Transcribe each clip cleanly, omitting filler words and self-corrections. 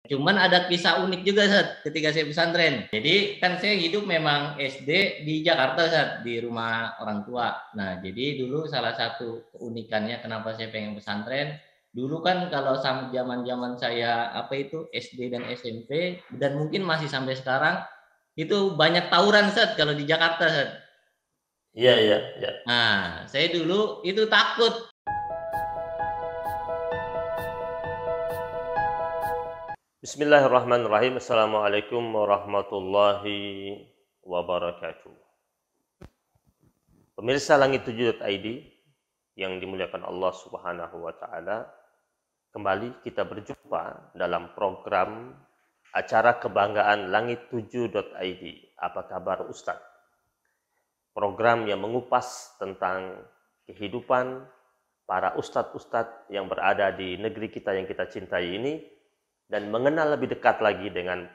Cuman ada kisah unik juga Ustaz, ketika saya pesantren. Jadi kan saya hidup memang SD di Jakarta Ustaz, di rumah orang tua. Nah, jadi dulu salah satu keunikannya kenapa saya pengen pesantren, dulu kan kalau zaman-zaman saya apa itu SD dan SMP dan mungkin masih sampai sekarang itu banyak tawuran Ustaz kalau di Jakarta Ustaz. Iya, iya, iya. Nah, saya dulu itu takut. Bismillahirrahmanirrahim. Assalamualaikum warahmatullahi wabarakatuh. Pemirsa Langit7.id yang dimuliakan Allah Subhanahu wa taala, kembali kita berjumpa dalam program acara kebanggaan Langit7.id. Apa kabar Ustadz? Program yang mengupas tentang kehidupan para ustadz-ustadz yang berada di negeri kita yang kita cintai ini, dan mengenal lebih dekat lagi dengan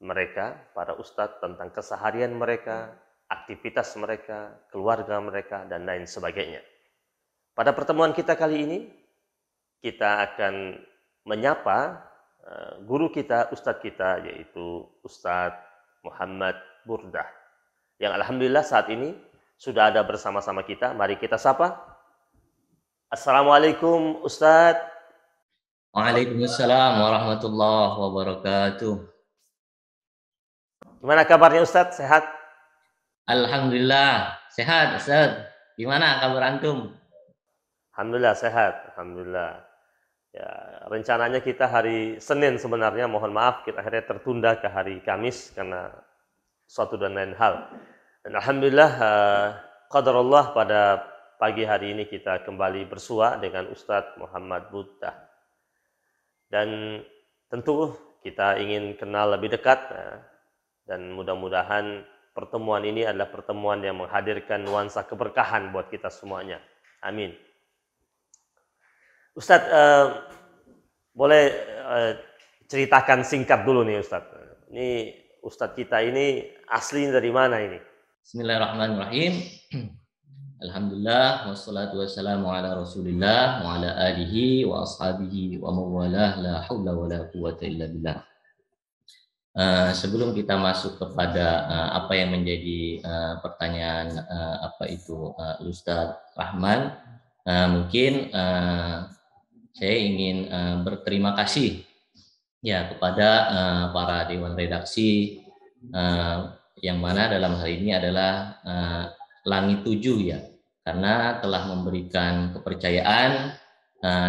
mereka, para ustadz, tentang keseharian mereka, aktivitas mereka, keluarga mereka, dan lain sebagainya. Pada pertemuan kita kali ini, kita akan menyapa guru kita, ustadz kita, yaitu Ustadz Muhammad Burdah, yang alhamdulillah saat ini sudah ada bersama-sama kita. Mari kita sapa. Assalamualaikum Ustadz. Waalaikumsalam warahmatullahi wabarakatuh. Gimana kabarnya Ustadz? Sehat? Alhamdulillah, sehat Ustaz. Gimana kabar antum? Alhamdulillah sehat, alhamdulillah. Ya, rencananya kita hari Senin sebenarnya, mohon maaf kita akhirnya tertunda ke hari Kamis karena suatu dan lain hal. Dan alhamdulillah qadarullah pada pagi hari ini kita kembali bersua dengan Ustadz Muhammad Burdah. Dan tentu kita ingin kenal lebih dekat dan mudah-mudahan pertemuan ini adalah pertemuan yang menghadirkan nuansa keberkahan buat kita semuanya. Amin. Ustadz, boleh ceritakan singkat dulu nih Ustadz. Ini Ustadz kita ini asli dari mana ini? Bismillahirrahmanirrahim. Alhamdulillah wassalatu wassalamu ala Rasulillah wa ala alihi wa ashabihi wa mawalah la haula wa la quwata illa billah. Sebelum kita masuk kepada apa yang menjadi pertanyaan apa itu Ustadz Rahman, mungkin saya ingin berterima kasih ya kepada para dewan redaksi yang mana dalam hal ini adalah Langit7 ya, karena telah memberikan kepercayaan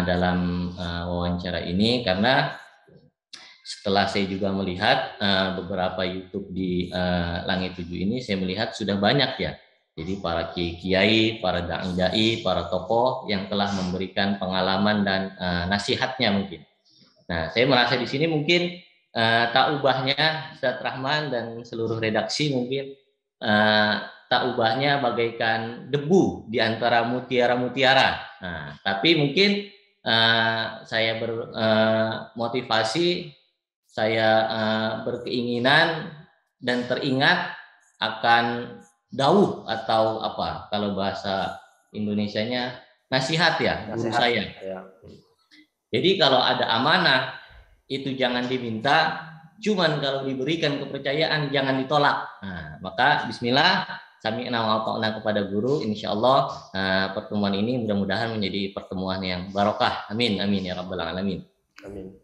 dalam wawancara ini, karena setelah saya juga melihat beberapa YouTube di Langit7 ini, saya melihat sudah banyak ya. Jadi para kiai, para dai, para tokoh yang telah memberikan pengalaman dan nasihatnya mungkin. Nah, saya merasa di sini mungkin tak ubahnya Ustadz Rahman dan seluruh redaksi mungkin tak ubahnya bagaikan debu di antara mutiara-mutiara. Nah, tapi mungkin saya bermotivasi, saya berkeinginan dan teringat akan dauh atau apa kalau bahasa Indonesianya nasihat ya, guru saya. Ya. Jadi kalau ada amanah itu jangan diminta, cuman kalau diberikan kepercayaan jangan ditolak. Nah, maka bismillah, sami'na wa ata'na kepada guru, insyaallah pertemuan ini mudah-mudahan menjadi pertemuan yang barokah. Amin amin ya rabbal alamin. Amin.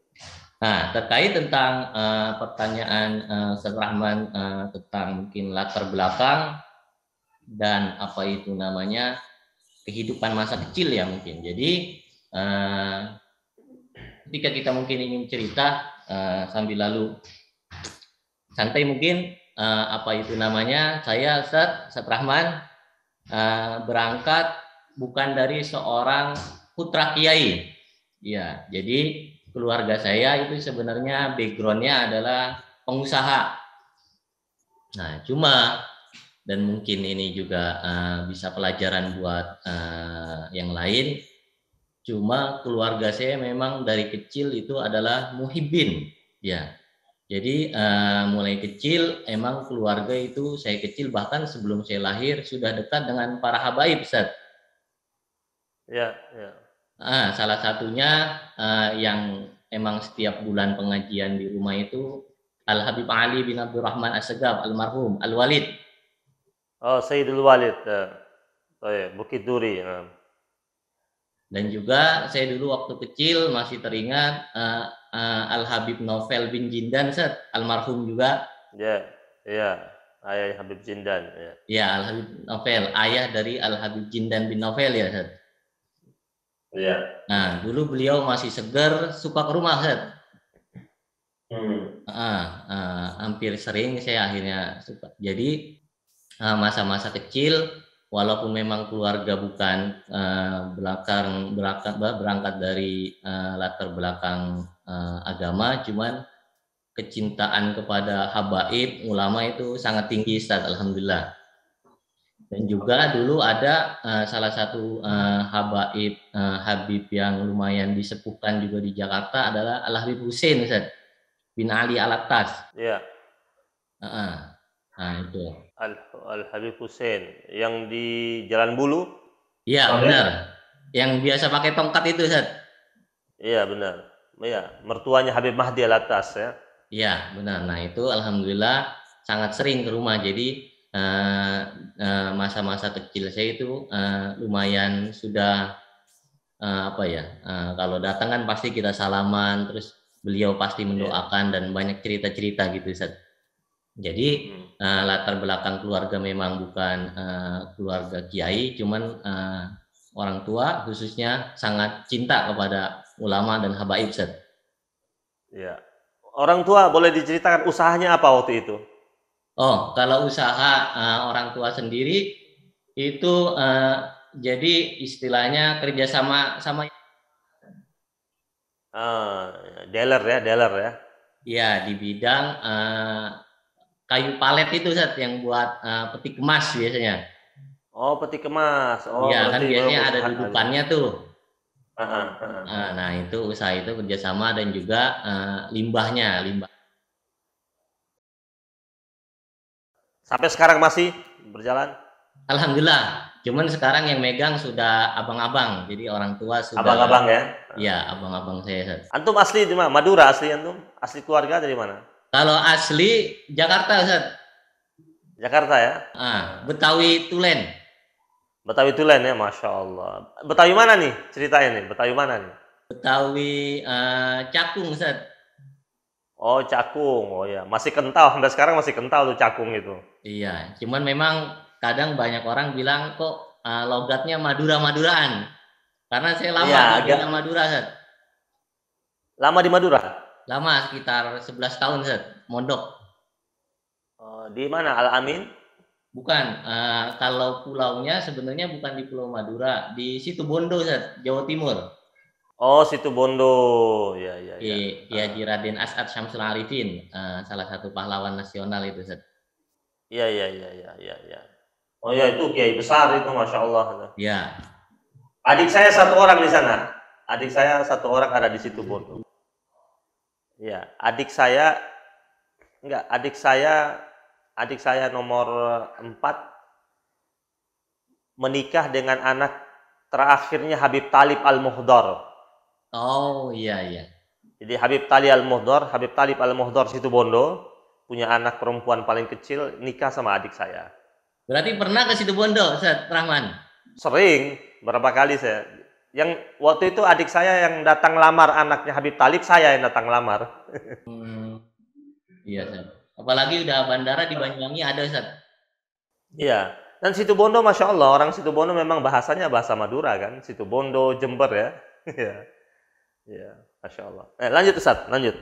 Nah, terkait tentang pertanyaan Ustaz Rahman tentang mungkin latar belakang dan apa itu namanya kehidupan masa kecil ya mungkin. Jadi ketika kita mungkin ingin cerita sambil lalu santai mungkin apa itu namanya, saya Ustaz Rahman berangkat bukan dari seorang putra kiai. Ya, jadi keluarga saya itu sebenarnya backgroundnya adalah pengusaha. Nah, cuma dan mungkin ini juga bisa pelajaran buat yang lain. Cuma keluarga saya memang dari kecil itu adalah muhibbin, ya. Jadi mulai kecil emang keluarga itu saya kecil bahkan sebelum saya lahir sudah dekat dengan para habaib, Ustaz. Ya, ya. Salah satunya yang emang setiap bulan pengajian di rumah itu Al Habib Ali bin Abdurrahman As-Segaf almarhum Al Walid. Oh, Sayyidul Walid. Oh ya, Bukit Duri. Dan juga saya dulu waktu kecil masih teringat Al Habib Novel bin Jindan, Ustaz, almarhum juga. Ya, ya, ayah Habib Jindan. Ya, Ya, Al Habib Novel, ayah dari Al Habib Jindan bin Novel ya, Ustaz. ya. Nah, dulu beliau masih segar, suka ke rumah, Ustaz. Hampir sering saya akhirnya suka. Jadi masa-masa kecil, walaupun memang keluarga bukan berangkat dari latar belakang agama, cuman kecintaan kepada habaib ulama itu sangat tinggi, Ustaz, alhamdulillah. Dan juga dulu ada salah satu habaib Habib yang lumayan disepuhkan juga di Jakarta adalah Al Habib Hussein, Ustaz, bin Ali Alatas. Ya. Nah itu. Al Habib Hussein yang di Jalan Bulu. Iya, benar. Yang biasa pakai tongkat itu, Ustaz. Iya, benar. Iya, mertuanya Habib Mahdi Alatas ya. Iya, benar. Nah, itu alhamdulillah sangat sering ke rumah. Jadi masa-masa kecil saya itu lumayan sudah kalau datang kan pasti kita salaman, terus beliau pasti mendoakan dan banyak cerita-cerita gitu, Ustaz. Jadi latar belakang keluarga memang bukan keluarga kiai, cuman orang tua khususnya sangat cinta kepada ulama dan habaib, Ustaz. Ya. Orang tua boleh diceritakan usahanya apa waktu itu? Oh, kalau usaha orang tua sendiri itu jadi istilahnya kerjasama sama dealer ya. ya di bidang kayu palet itu, Ustaz, yang buat peti kemas biasanya. Oh, peti kemas. Oh, Iya, kan berarti biasanya ada usaha. dudukannya tuh. Nah, Nah, itu usaha itu kerjasama dan juga limbah. Sampai sekarang masih berjalan? Alhamdulillah. Cuman sekarang yang megang sudah abang-abang, jadi orang tua sudah. Abang-abang ya? Iya, abang-abang saya, Ustaz. Antum asli di mana? Madura asli antum? Asli keluarga dari mana? Kalau asli Jakarta, Ustaz. Jakarta ya? Betawi Tulen. Betawi Tulen ya, Masya Allah. Betawi mana nih ceritanya nih? Betawi mana nih? Betawi Cakung, Ustaz. Oh, Cakung. Oh ya, masih kental. Sampai sekarang masih kental tuh Cakung itu. Iya, cuman memang kadang banyak orang bilang kok logatnya Madura-Maduraan. Karena saya lama di daerah Madura, Ustaz. Lama di Madura? Lama, sekitar 11 tahun, Ustaz. Mondok. Di mana? Al-Amin? Bukan, kalau pulaunya sebenarnya bukan di Pulau Madura, di Situbondo, Ustaz, Jawa Timur. Oh, Situbondo. Ya. Ki Haji Raden As'ad Syamsul Arifin, salah satu pahlawan nasional itu, Ustaz. Iya. Oh ya, itu kiai besar itu, Masya Allah. Ya. Adik saya satu orang di sana. Adik saya satu orang ada di Situbondo. Ya, adik saya nomor 4 menikah dengan anak terakhirnya Habib Talib Al-Muhdar. Oh, iya. Jadi Habib Talib Al-Muhdar Situbondo punya anak perempuan paling kecil, nikah sama adik saya. Berarti pernah ke Situbondo, Ustaz Rahman? Sering, berapa kali saya. Yang waktu itu adik saya yang datang lamar anaknya Habib Talib, saya yang datang lamar. Iya, Ustaz. Apalagi udah bandara di Banyuwangi ada, Ustaz. Iya. Dan Situbondo, Masya Allah, orang Situbondo memang bahasanya bahasa Madura kan. Situbondo, Jember ya. Iya, Masya Allah. Lanjut Ustaz, lanjut.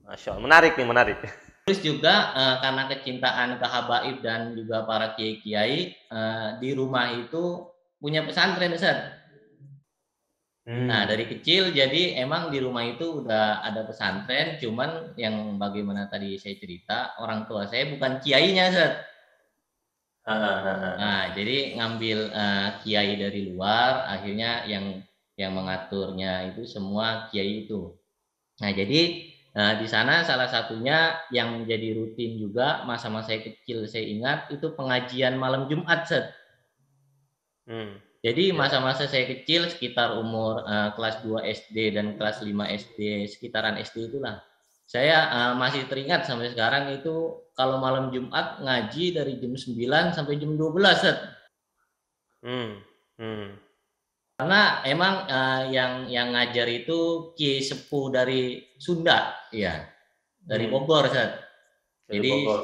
Masya Allah, menarik. Terus juga karena kecintaan ke habaib dan juga para kiai-kiai, di rumah itu punya pesantren, Ustaz. Nah, dari kecil jadi emang di rumah itu udah ada pesantren, cuman yang bagaimana tadi saya cerita, orang tua saya bukan kiainya, Ustaz. Nah, jadi ngambil kiai dari luar, akhirnya yang mengaturnya itu semua kiai itu. Nah, jadi di sana salah satunya yang menjadi rutin juga masa-masa kecil saya ingat itu pengajian malam Jumat, Ustaz. Jadi Ya. masa-masa saya kecil sekitar umur kelas 2 SD dan kelas 5 SD, sekitaran SD itulah. Saya masih teringat sampai sekarang itu kalau malam Jumat ngaji dari jam 9 sampai jam 12. Set. Hmm. Hmm. Karena emang yang ngajar itu Ki Sepuh dari Sunda, ya, dari Bogor, Set. Dari Jadi Bogor.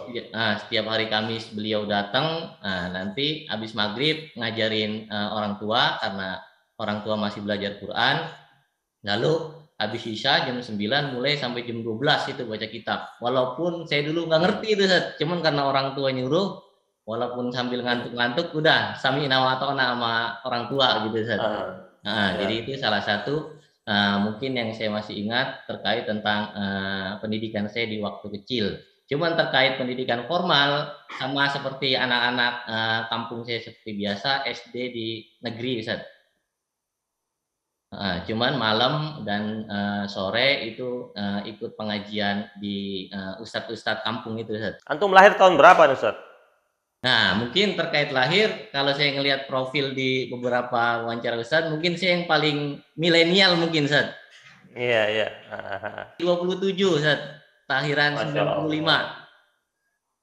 setiap hari Kamis beliau datang, nanti habis maghrib ngajarin orang tua karena orang tua masih belajar Quran. Lalu habis Isya jam 9 mulai sampai jam 12 itu baca kitab. Walaupun saya dulu nggak ngerti itu, cuman karena orang tua nyuruh, walaupun sambil ngantuk-ngantuk udah sami'na wa ata'na sama orang tua gitu, Ustaz. Jadi Ya. itu salah satu mungkin yang saya masih ingat terkait tentang pendidikan saya di waktu kecil. Cuman terkait pendidikan formal sama seperti anak-anak kampung saya seperti biasa SD di negeri, Ustaz. Cuman malam dan sore itu ikut pengajian di ustadz-ustadz kampung itu, Ustaz. Antum lahir tahun berapa nih, Ustaz? Nah, mungkin terkait lahir, kalau saya ngelihat profil di beberapa wawancara Ustaz, mungkin saya yang paling milenial mungkin, Ustaz. Iya, iya. 27, Ustaz. Lahiran Masya 95. Allah.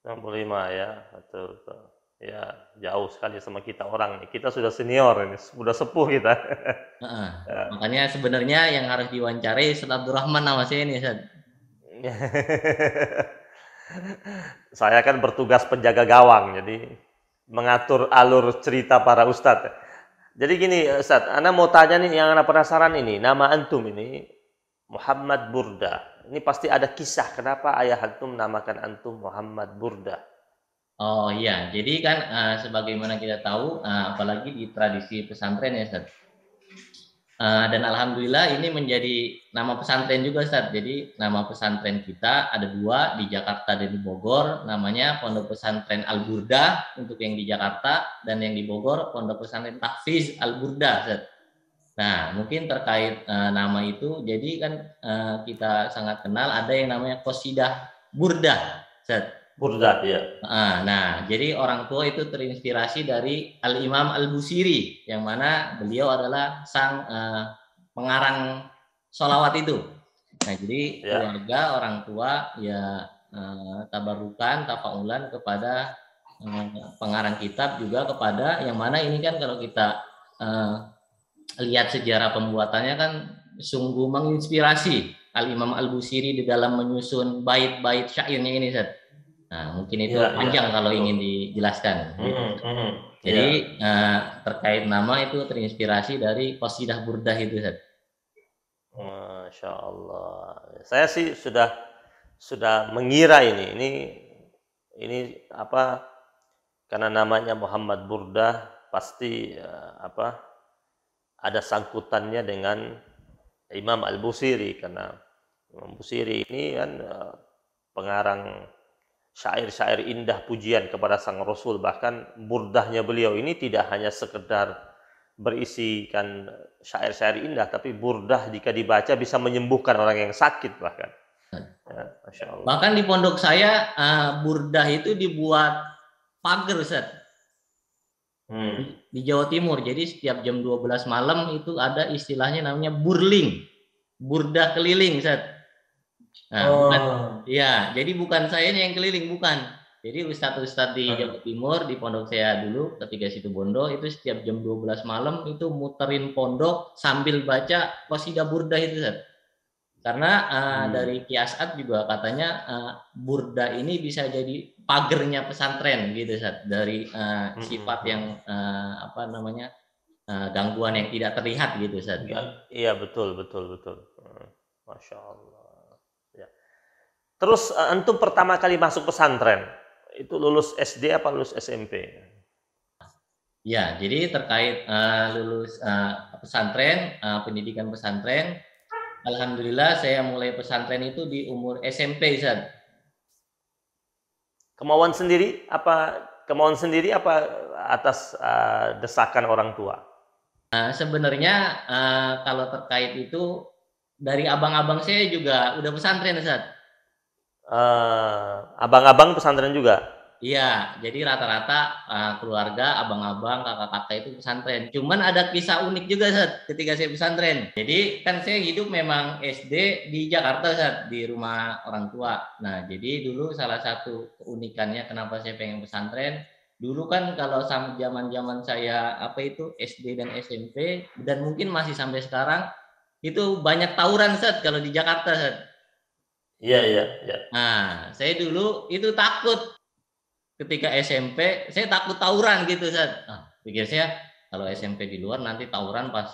65 ya, betul, betul. Ya, jauh sekali sama kita orang nih. Kita sudah senior ini, sudah sepuh kita. Makanya sebenarnya yang harus diwawancarai Ustaz Abdurrahman nama saya ini, Ustaz. Saya kan bertugas penjaga gawang, jadi mengatur alur cerita para ustadz. Jadi gini, Ustadz, Ana mau tanya nih, yang Ana penasaran ini, nama antum ini Muhammad Burda. Ini pasti ada kisah kenapa ayah antum namakan antum Muhammad Burda. Oh iya, jadi kan sebagaimana kita tahu, apalagi di tradisi pesantren ya, Ustaz. Dan alhamdulillah ini menjadi nama pesantren juga, Ustaz. Jadi nama pesantren kita ada 2 di Jakarta dan di Bogor, namanya Pondok Pesantren Al Burda untuk yang di Jakarta, dan yang di Bogor Pondok Pesantren Tahfiz Al Burda, Ustaz. Nah, mungkin terkait nama itu, jadi kan kita sangat kenal ada yang namanya Qasidah Burda, Ustaz. Burda, ya. Nah, jadi orang tua itu terinspirasi dari Al-Imam Al-Busiri, yang mana beliau adalah sang pengarang sholawat itu. Nah, jadi keluarga orang tua ya tabarukan, tafaulan kepada pengarang kitab, juga kepada yang mana ini kan kalau kita lihat sejarah pembuatannya kan sungguh menginspirasi Al-Imam Al-Busiri di dalam menyusun bait-bait syairnya ini, Ustaz. Nah, mungkin itu panjang kalau ingin dijelaskan. Jadi terkait nama itu terinspirasi dari Qasidah Burdah itu, Ustaz. Masya Allah. Saya sih sudah mengira ini apa, karena namanya Muhammad Burdah pasti ada sangkutannya dengan Imam Al-Busiri, karena Imam Busiri ini kan pengarang syair-syair indah pujian kepada sang Rasul. Bahkan burdahnya beliau ini tidak hanya sekedar berisikan syair-syair indah, tapi burdah jika dibaca bisa menyembuhkan orang yang sakit bahkan. Ya, Masya Allah. Bahkan di pondok saya burdah itu dibuat pagar, Ustaz. Di Jawa Timur. Jadi setiap jam 12 malam itu ada istilahnya namanya burling. Burdah keliling, Ustaz. Nah, jadi bukan saya yang keliling, bukan. Jadi ustadz-ustadz di Jawa Timur, di pondok saya dulu ketika situ Bondo, itu setiap jam 12 malam itu muterin pondok sambil baca qasidah burdah itu, Ustaz. Karena dari Ki As'ad juga katanya burdah ini bisa jadi pagernya pesantren gitu, Ustaz. Dari sifat yang gangguan yang tidak terlihat gitu, Ustaz. Iya, betul. Masya Allah. Terus antum pertama kali masuk pesantren itu lulus SD apa lulus SMP? Ya, jadi terkait lulus pesantren, pendidikan pesantren, alhamdulillah saya mulai pesantren itu di umur SMP, Ustaz. Kemauan sendiri apa atas desakan orang tua? Sebenarnya kalau terkait itu dari abang-abang saya juga udah pesantren, Ustaz. Abang-abang pesantren juga? Iya, jadi rata-rata keluarga, abang-abang, kakak-kakak itu pesantren. Cuman ada kisah unik juga, Ustaz, ketika saya pesantren. Jadi kan saya hidup memang SD di Jakarta, Ustaz, di rumah orang tua. Nah, jadi dulu salah satu keunikannya kenapa saya pengen pesantren, dulu kan kalau zaman-zaman saya apa itu SD dan SMP dan mungkin masih sampai sekarang itu banyak tawuran, Ustaz, kalau di Jakarta, Ustaz. Iya, iya, iya. Nah, saya dulu itu takut ketika SMP saya takut tawuran gitu, Ustaz. Pikir saya kalau SMP di luar nanti tawuran pas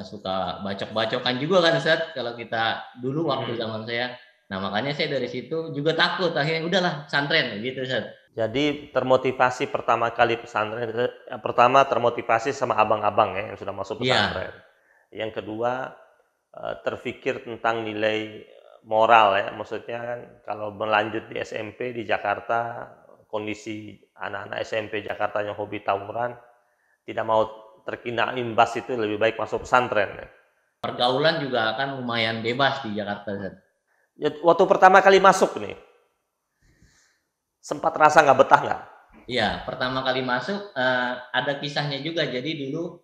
suka bacok-bacokan juga kan, Ustaz, kalau kita dulu waktu zaman saya. Nah, makanya saya dari situ juga takut, akhirnya udahlah pesantren gitu, Ustaz. Jadi termotivasi pertama kali pesantren, yang pertama termotivasi sama abang-abang ya yang sudah masuk pesantren. Yang kedua terfikir tentang nilai moral ya, maksudnya kan kalau berlanjut di SMP di Jakarta, kondisi anak-anak SMP Jakarta yang hobi tawuran, tidak mau terkena imbas itu lebih baik masuk pesantren. Pergaulan juga akan lumayan bebas di Jakarta, Ustaz. Ya, waktu pertama kali masuk nih, sempat rasa nggak betah nggak? Iya, pertama kali masuk ada kisahnya juga. Jadi dulu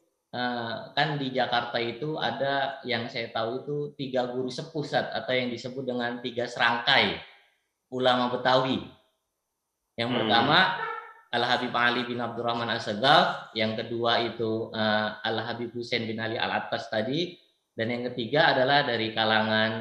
kan di Jakarta itu ada yang saya tahu itu 3 guru sepuh, Ustaz, atau yang disebut dengan 3 serangkai ulama Betawi. Yang pertama Al-Habib Ali bin Abdurrahman As-Sagaf, yang kedua itu Al-Habib Husain bin Ali Al-Attas tadi, dan yang ketiga adalah dari kalangan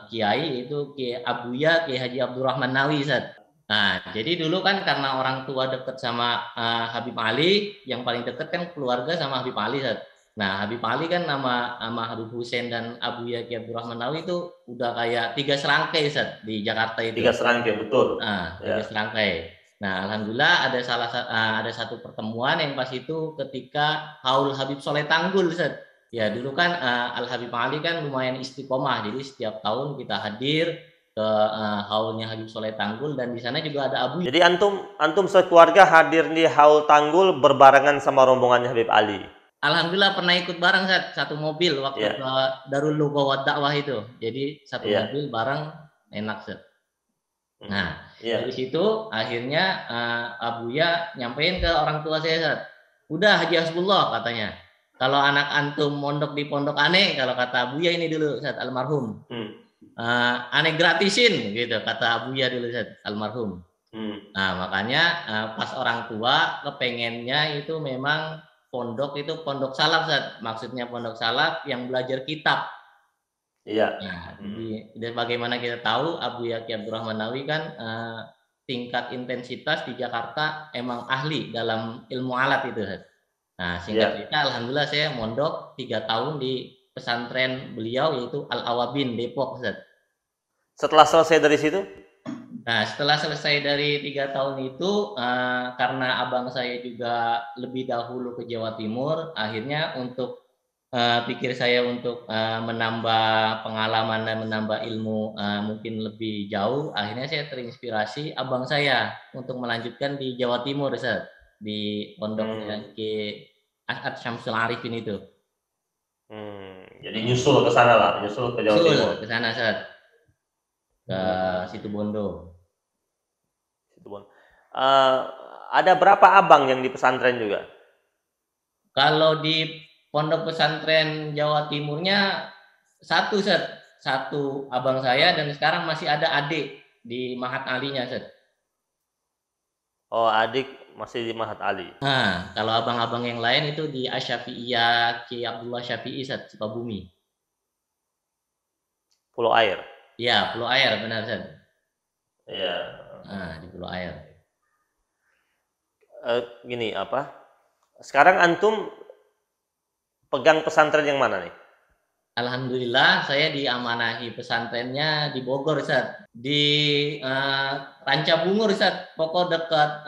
kiai itu Kiai Abuya, Kiai Haji Abdurrahman Nawi, Ustaz. Nah, jadi dulu kan karena orang tua dekat sama Habib Ali, yang paling dekat kan keluarga sama Habib Ali, Ustaz. Nah, Habib Ali kan nama Habib Husain dan Abuya Kiai Abdurrahman Nawi itu udah kayak 3 serangkai, Ustaz, di Jakarta itu. 3 serangkai, betul. Nah, 3 serangkai. Nah, alhamdulillah ada satu pertemuan yang pas itu ketika Haul Habib Soleh Tanggul, Ustaz. Ya, dulu kan Al Habib Ali kan lumayan istiqomah, jadi setiap tahun kita hadir ke haulnya Habib Soleh Tanggul, dan di sana juga ada Abu. Jadi antum sekeluarga hadir di haul Tanggul berbarengan sama rombongannya Habib Ali. Alhamdulillah pernah ikut bareng, Ustaz, satu mobil waktu ke Darul Lughah wa Dakwah itu. Jadi satu mobil bareng, enak, Ustaz. Nah, dari situ akhirnya Abuya nyampein ke orang tua saya, Ustaz. Udah Haji Hasbullah katanya. Kalau anak antum mondok di pondok aneh, kalau kata Abuya ini dulu, Ustaz, almarhum. Aneh gratisin gitu kata Abuya dulu, Ustaz, almarhum. Nah, makanya pas orang tua kepengennya itu memang pondok itu pondok salaf, Ustaz. Maksudnya pondok salaf yang belajar kitab. Iya. Nah, dan bagaimana kita tahu Abuya Kiai Abdurrahman Nawi kan tingkat intensitas di Jakarta emang ahli dalam ilmu alat itu, Ustaz. Nah, singkat cerita, alhamdulillah saya mondok 3 tahun di pesantren beliau yaitu Al Awabin Depok, Ustaz. Setelah selesai dari situ? Nah, setelah selesai dari 3 tahun itu, karena abang saya juga lebih dahulu ke Jawa Timur, akhirnya untuk pikir saya untuk menambah pengalaman dan menambah ilmu mungkin lebih jauh, akhirnya saya terinspirasi abang saya untuk melanjutkan di Jawa Timur, Ustaz, di pondoknya Ki As'ad Syamsul Arifin itu. Jadi nyusul ke sana lah, nyusul ke Jawa Timur. Ke sana, Ustaz. Ke Situbondo. Ada berapa abang yang di pesantren juga? Kalau di pondok pesantren Jawa Timurnya satu, Ustaz. Satu abang saya, dan sekarang masih ada adik di Mahat Alinya, Ustaz. Oh, adik masih di Mahat Ali. Nah, kalau abang-abang yang lain itu di Asyafi'iyah Ki Abdullah Syafi'i, Ustaz, Sukabumi. Pulau Air. Iya, Pulau Air, benar, Ustaz. Iya. Nah, di Pulau Air. Gini apa? Sekarang antum pegang pesantren yang mana nih? Alhamdulillah saya diamanahi pesantrennya di Bogor, Ustaz. Di Ranca Bungur, Ustaz. Pokok dekat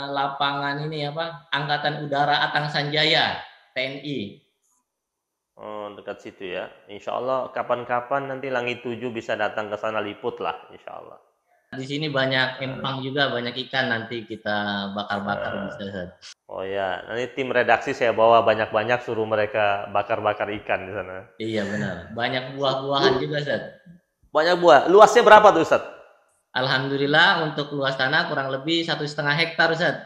lapangan ini apa? Angkatan Udara Atang Sanjaya, TNI. Oh, dekat situ ya. Insya Allah kapan-kapan nanti Langit 7 bisa datang ke sana liput lah, insya Allah. Di sini banyak empang juga, banyak ikan, nanti kita bakar-bakar bisa, Ustaz. Oh ya, nanti tim redaksi saya bawa banyak-banyak, suruh mereka bakar-bakar ikan di sana. Iya benar, banyak buah-buahan juga, Ustaz. Banyak buah. Luasnya berapa tuh, Ustaz? Alhamdulillah untuk luas tanah kurang lebih 1,5 hektar Ustaz.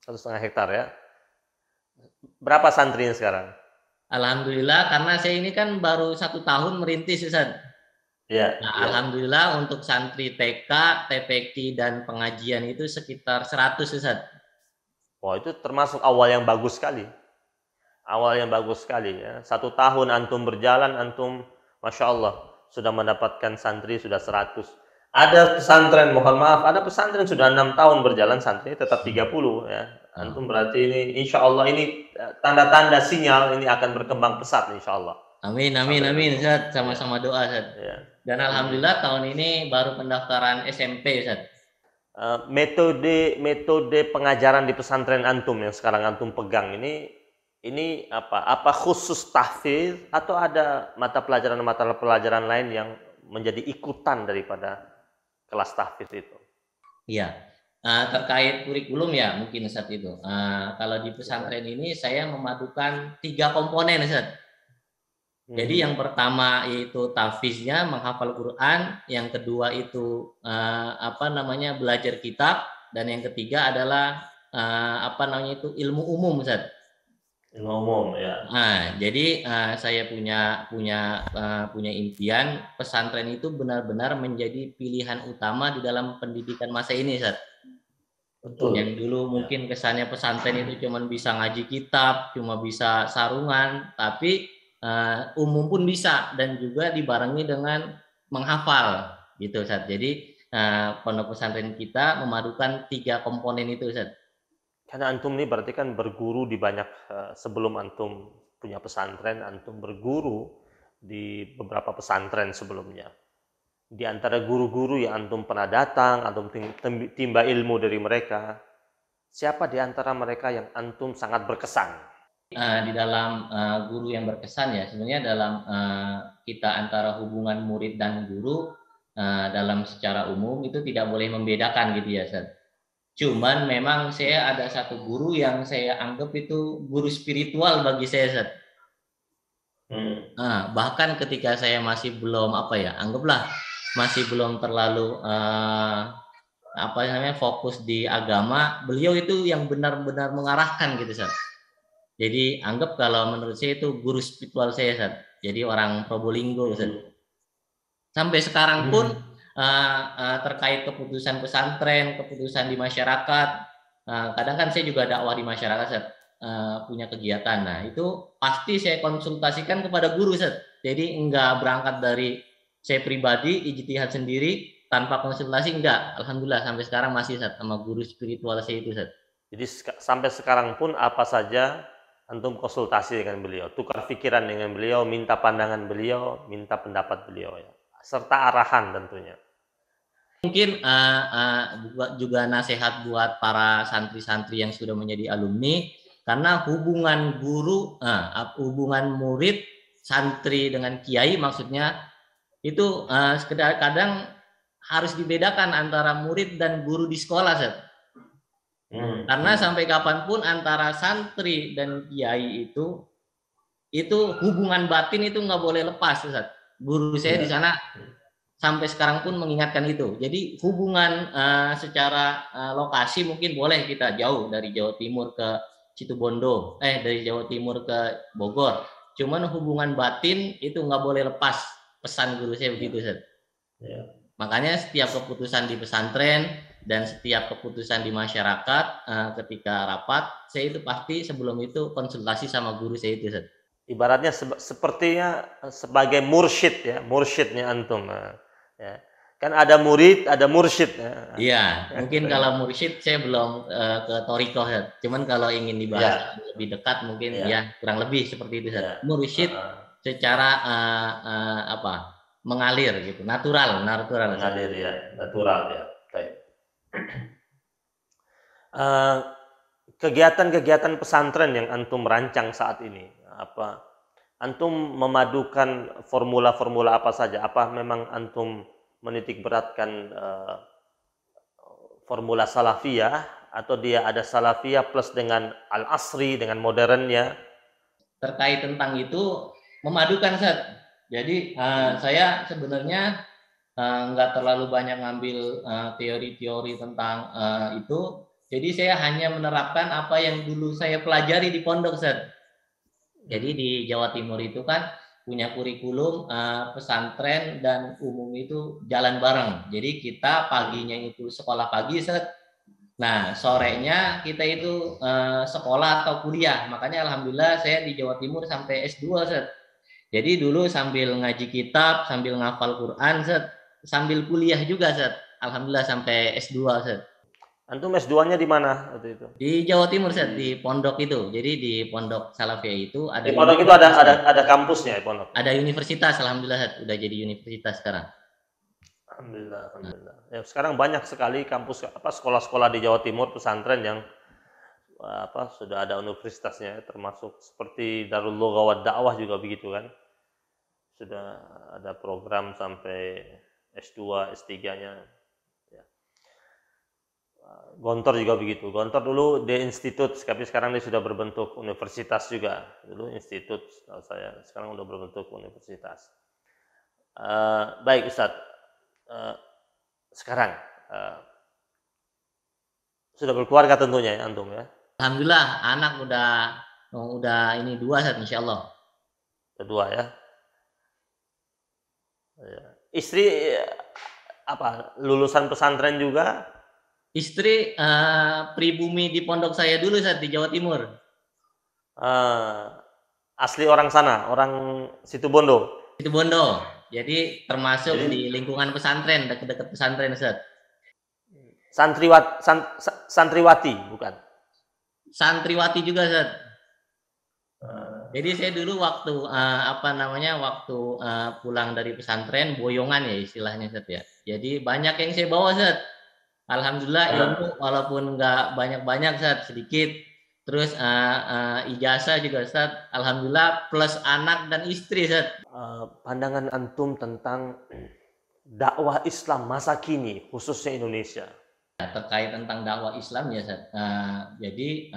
1,5 hektar ya. Berapa santrinya sekarang? Alhamdulillah karena saya ini kan baru 1 tahun merintis Ustaz. Ya, Nah, ya. alhamdulillah untuk santri TK, TPQ dan pengajian itu sekitar 100 Ustaz. Wah, itu termasuk awal yang bagus sekali. Awal yang bagus sekali ya. 1 tahun antum berjalan, antum Masya Allah sudah mendapatkan santri sudah 100. Ada pesantren, mohon maaf, ada pesantren sudah 6 tahun berjalan, santri tetap 30 ya. Antum berarti ini Insya Allah ini tanda-tanda sinyal ini akan berkembang pesat Insya Allah. Amin, amin, Pesantren amin antum. Ustaz. Ya, Sama-sama doa Ustaz. ya. Dan alhamdulillah tahun ini baru pendaftaran SMP Ustaz. Metode pengajaran di pesantren antum yang sekarang antum pegang ini apa khusus tahfiz atau ada mata pelajaran lain yang menjadi ikutan daripada kelas tahfiz itu? Iya. Terkait kurikulum ya mungkin Ustaz itu. Kalau di pesantren ini saya memadukan 3 komponen Ustaz. Jadi yang pertama yaitu tahfiznya menghafal Quran, yang kedua itu belajar kitab, dan yang ketiga adalah ilmu umum Ustaz. Ilmu umum ya. Jadi saya punya impian pesantren itu benar-benar menjadi pilihan utama di dalam pendidikan masa ini Ustaz. Betul. Yang dulu mungkin kesannya pesantren itu cuma bisa ngaji kitab, cuma bisa sarungan, tapi umum pun bisa dan juga dibarengi dengan menghafal gitu Ustaz. Jadi pondok pesantren kita memadukan 3 komponen itu Ustaz. Karena antum ini berarti kan berguru di banyak sebelum antum punya pesantren, antum berguru di beberapa pesantren sebelumnya. Di antara guru-guru yang antum pernah datang, antum timba ilmu dari mereka, siapa di antara mereka yang antum sangat berkesan? Di dalam guru yang berkesan ya, sebenarnya dalam kita antara hubungan murid dan guru dalam secara umum itu tidak boleh membedakan gitu ya Ustaz. Cuman memang saya ada satu guru yang saya anggap itu guru spiritual bagi saya Ustaz. Bahkan ketika saya masih belum anggaplah masih belum terlalu fokus di agama, beliau itu yang benar-benar mengarahkan gitu Ustaz. Jadi anggap kalau menurut saya itu guru spiritual saya Ustaz. Jadi orang Probolinggo Ustaz. Sampai sekarang pun terkait keputusan pesantren, keputusan di masyarakat, kadang kan saya juga dakwah di masyarakat Ustaz, punya kegiatan. Nah itu pasti saya konsultasikan kepada guru Ustaz. Jadi enggak berangkat dari saya pribadi ijtihad sendiri tanpa konsultasi, enggak. Alhamdulillah sampai sekarang masih Ustaz sama guru spiritual saya itu Ustaz. Jadi sampai sekarang pun apa saja antum konsultasi dengan beliau, tukar pikiran dengan beliau, minta pandangan beliau, minta pendapat beliau ya, serta arahan tentunya. Mungkin juga nasihat buat para santri-santri yang sudah menjadi alumni, karena hubungan hubungan murid santri dengan kiai maksudnya itu kadang harus dibedakan antara murid dan guru di sekolah Ustaz. Karena sampai kapanpun antara santri dan kiai itu hubungan batin itu nggak boleh lepas Ustaz. Guru saya di sana sampai sekarang pun mengingatkan itu. Jadi hubungan secara lokasi mungkin boleh kita jauh dari Jawa Timur ke Situbondo, dari Jawa Timur ke Bogor. Cuman hubungan batin itu nggak boleh lepas, pesan guru saya begitu Ustaz. Makanya setiap keputusan di pesantren dan setiap keputusan di masyarakat ketika rapat, saya itu pasti sebelum itu konsultasi sama guru saya itu Ustaz. Ibaratnya sepertinya sebagai mursyid ya, mursyidnya antum ya. Kan ada murid, ada mursyid ya. Iya, mungkin kalau mursyid saya belum ke Thorikoh ya. Cuman kalau ingin dibahas lebih dekat mungkin ya kurang lebih seperti itu Ustaz. Mursyid secara mengalir gitu, natural. Mengalir ya, natural ya. Baik. Kegiatan-kegiatan pesantren yang antum rancang saat ini, apa antum memadukan formula-formula apa saja? Apa memang antum menitik beratkan formula salafiyah atau dia ada salafiyah plus dengan al-asri, dengan modernnya? Terkait tentang itu memadukan Ustaz. Jadi saya sebenarnya nggak terlalu banyak ngambil teori-teori tentang itu. Jadi saya hanya menerapkan apa yang dulu saya pelajari di pondok, Ustaz. Jadi di Jawa Timur itu kan punya kurikulum pesantren dan umum itu jalan bareng. Jadi kita paginya itu sekolah pagi, Ustaz. Nah, sorenya kita itu sekolah atau kuliah. Makanya alhamdulillah saya di Jawa Timur sampai S2, Ustaz. Jadi dulu sambil ngaji kitab, sambil ngafal Quran, Ustaz. Sambil kuliah juga, Ustaz. Alhamdulillah sampai S2, Ustaz. Antum S2-nya di mana waktu itu? Di Jawa Timur, Ustaz, di pondok itu. Jadi di pondok Salafiyah itu ada Di pondok itu ada kampusnya di pondok. Ada universitas, alhamdulillah, Ustaz. Udah jadi universitas sekarang. Alhamdulillah, alhamdulillah. Ya, sekarang banyak sekali kampus sekolah-sekolah di Jawa Timur pesantren yang sudah ada universitasnya, termasuk seperti Darul Lughah wa Dakwah juga begitu kan. Sudah ada program sampai S2, S3-nya. Ya. Gontor juga begitu. Gontor dulu di institut, tapi sekarang dia sudah berbentuk universitas juga. Dulu institut, saya sekarang sudah berbentuk universitas. Baik Ustadz, sekarang sudah berkeluarga tentunya ya antum ya. Alhamdulillah anak udah ini 2, Ustaz, insyaallah. Kedua ya. Istri lulusan pesantren juga? Istri pribumi di pondok saya dulu, Ustaz, di Jawa Timur. Asli orang sana, orang Situbondo. Situbondo. Jadi termasuk di lingkungan pesantren, dekat-dekat pesantren, Ustaz. Santriwati bukan? Santriwati juga, Ustaz. Jadi saya dulu waktu waktu pulang dari pesantren boyongan ya istilahnya, Ustaz ya. Jadi banyak yang saya bawa, Ustaz. Alhamdulillah ilmu walaupun nggak banyak-banyak, Ustaz, sedikit. Terus ijazah juga, Ustaz. Alhamdulillah plus anak dan istri, Ustaz. Pandangan antum tentang dakwah Islam masa kini khususnya Indonesia. Terkait tentang dakwah Islam ya, Ustaz. Jadi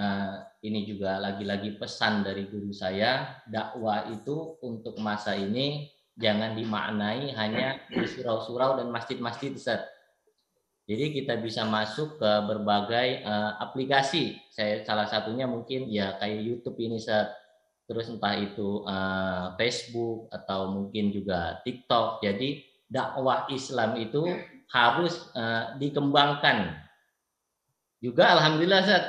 ini juga lagi-lagi pesan dari guru saya, dakwah itu untuk masa ini jangan dimaknai hanya di surau-surau dan masjid-masjid, Ustaz. Jadi kita bisa masuk ke berbagai aplikasi. Saya salah satunya mungkin ya kayak YouTube ini, Ustaz. Terus entah itu Facebook atau mungkin juga TikTok. Jadi dakwah Islam itu harus dikembangkan. Juga alhamdulillah, Ustaz,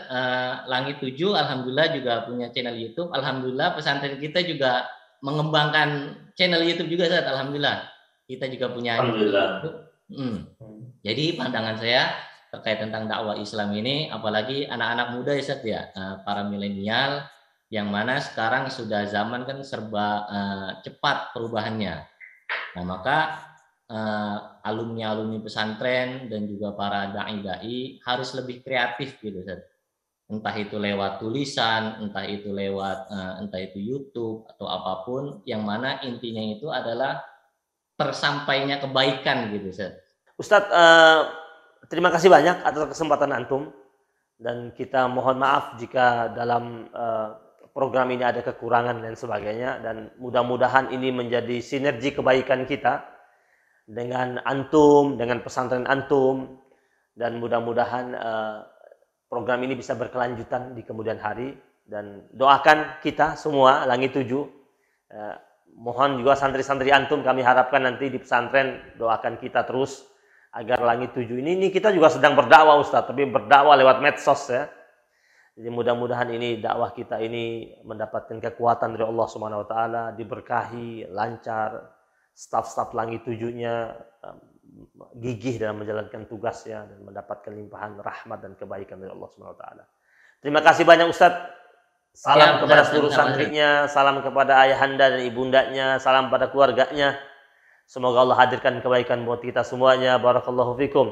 Langit 7 alhamdulillah juga punya channel YouTube. Alhamdulillah pesantren kita juga mengembangkan channel YouTube juga, Ustaz. Alhamdulillah. Kita juga punya YouTube. Jadi pandangan saya terkait tentang dakwah Islam ini, apalagi anak-anak muda ya, Ustaz ya, para milenial yang mana sekarang sudah zaman kan serba cepat perubahannya. Nah, maka alumni-alumni pesantren dan juga para dai-dai harus lebih kreatif gitu, Ustaz. Entah itu lewat tulisan, entah itu lewat entah itu YouTube atau apapun, yang mana intinya itu adalah tersampainya kebaikan gitu, Ustaz. Ustadz, terima kasih banyak atas kesempatan antum dan kita mohon maaf jika dalam program ini ada kekurangan dan sebagainya, dan mudah-mudahan ini menjadi sinergi kebaikan kita dengan antum, dengan pesantren antum, dan mudah-mudahan program ini bisa berkelanjutan di kemudian hari. Dan doakan kita semua Langit 7, mohon juga santri-santri antum kami harapkan nanti di pesantren doakan kita terus agar Langit 7 ini kita juga sedang berdakwah, Ustaz, tapi berdakwah lewat medsos ya. Jadi mudah-mudahan ini dakwah kita ini mendapatkan kekuatan dari Allah Subhanahu wa taala, diberkahi, lancar, staf-staf Langit 7-nya gigih dalam menjalankan tugasnya dan mendapatkan limpahan rahmat dan kebaikan dari Allah Subhanahu wa taala. Terima kasih banyak, Ustaz. Salam kepada seluruh santrinya, salam kepada ayahanda dan ibundanya, salam pada keluarganya. Semoga Allah hadirkan kebaikan buat kita semuanya. Barakallahu fikum.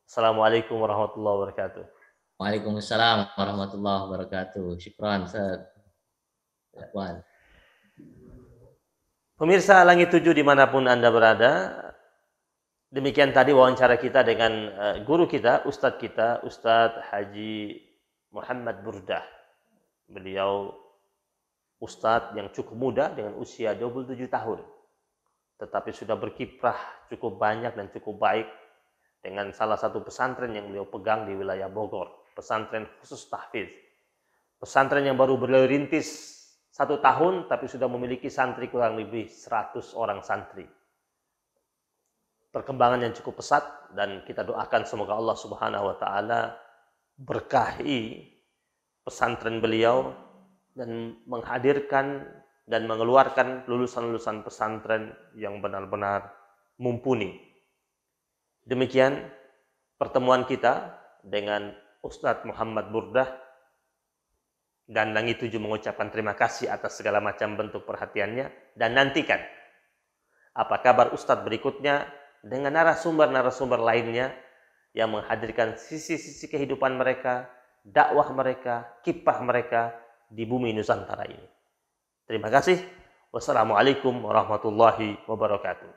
Assalamualaikum warahmatullahi wabarakatuh. Waalaikumsalam warahmatullahi wabarakatuh. Syukran, Ustaz. Pemirsa Langit 7 dimanapun Anda berada, demikian tadi wawancara kita dengan guru kita, Ustadz Haji Muhammad Burdah. Beliau Ustadz yang cukup muda dengan usia 27 tahun. tetapi sudah berkiprah cukup banyak dan cukup baik dengan salah satu pesantren yang beliau pegang di wilayah Bogor, pesantren khusus tahfiz. Pesantren yang baru beliau rintis 1 tahun, tapi sudah memiliki santri kurang lebih 100 orang santri. Perkembangan yang cukup pesat, dan kita doakan semoga Allah Subhanahu wa Ta'ala berkahi pesantren beliau dan menghadirkan dan mengeluarkan lulusan-lulusan pesantren yang benar-benar mumpuni. Demikian pertemuan kita dengan Ustadz Muhammad Burdah, dan Langit 7 mengucapkan terima kasih atas segala macam bentuk perhatiannya, dan nantikan apa kabar Ustadz berikutnya dengan narasumber-narasumber lainnya yang menghadirkan sisi-sisi kehidupan mereka, dakwah mereka, kiprah mereka di bumi Nusantara ini. Terima kasih. Wassalamualaikum warahmatullahi wabarakatuh.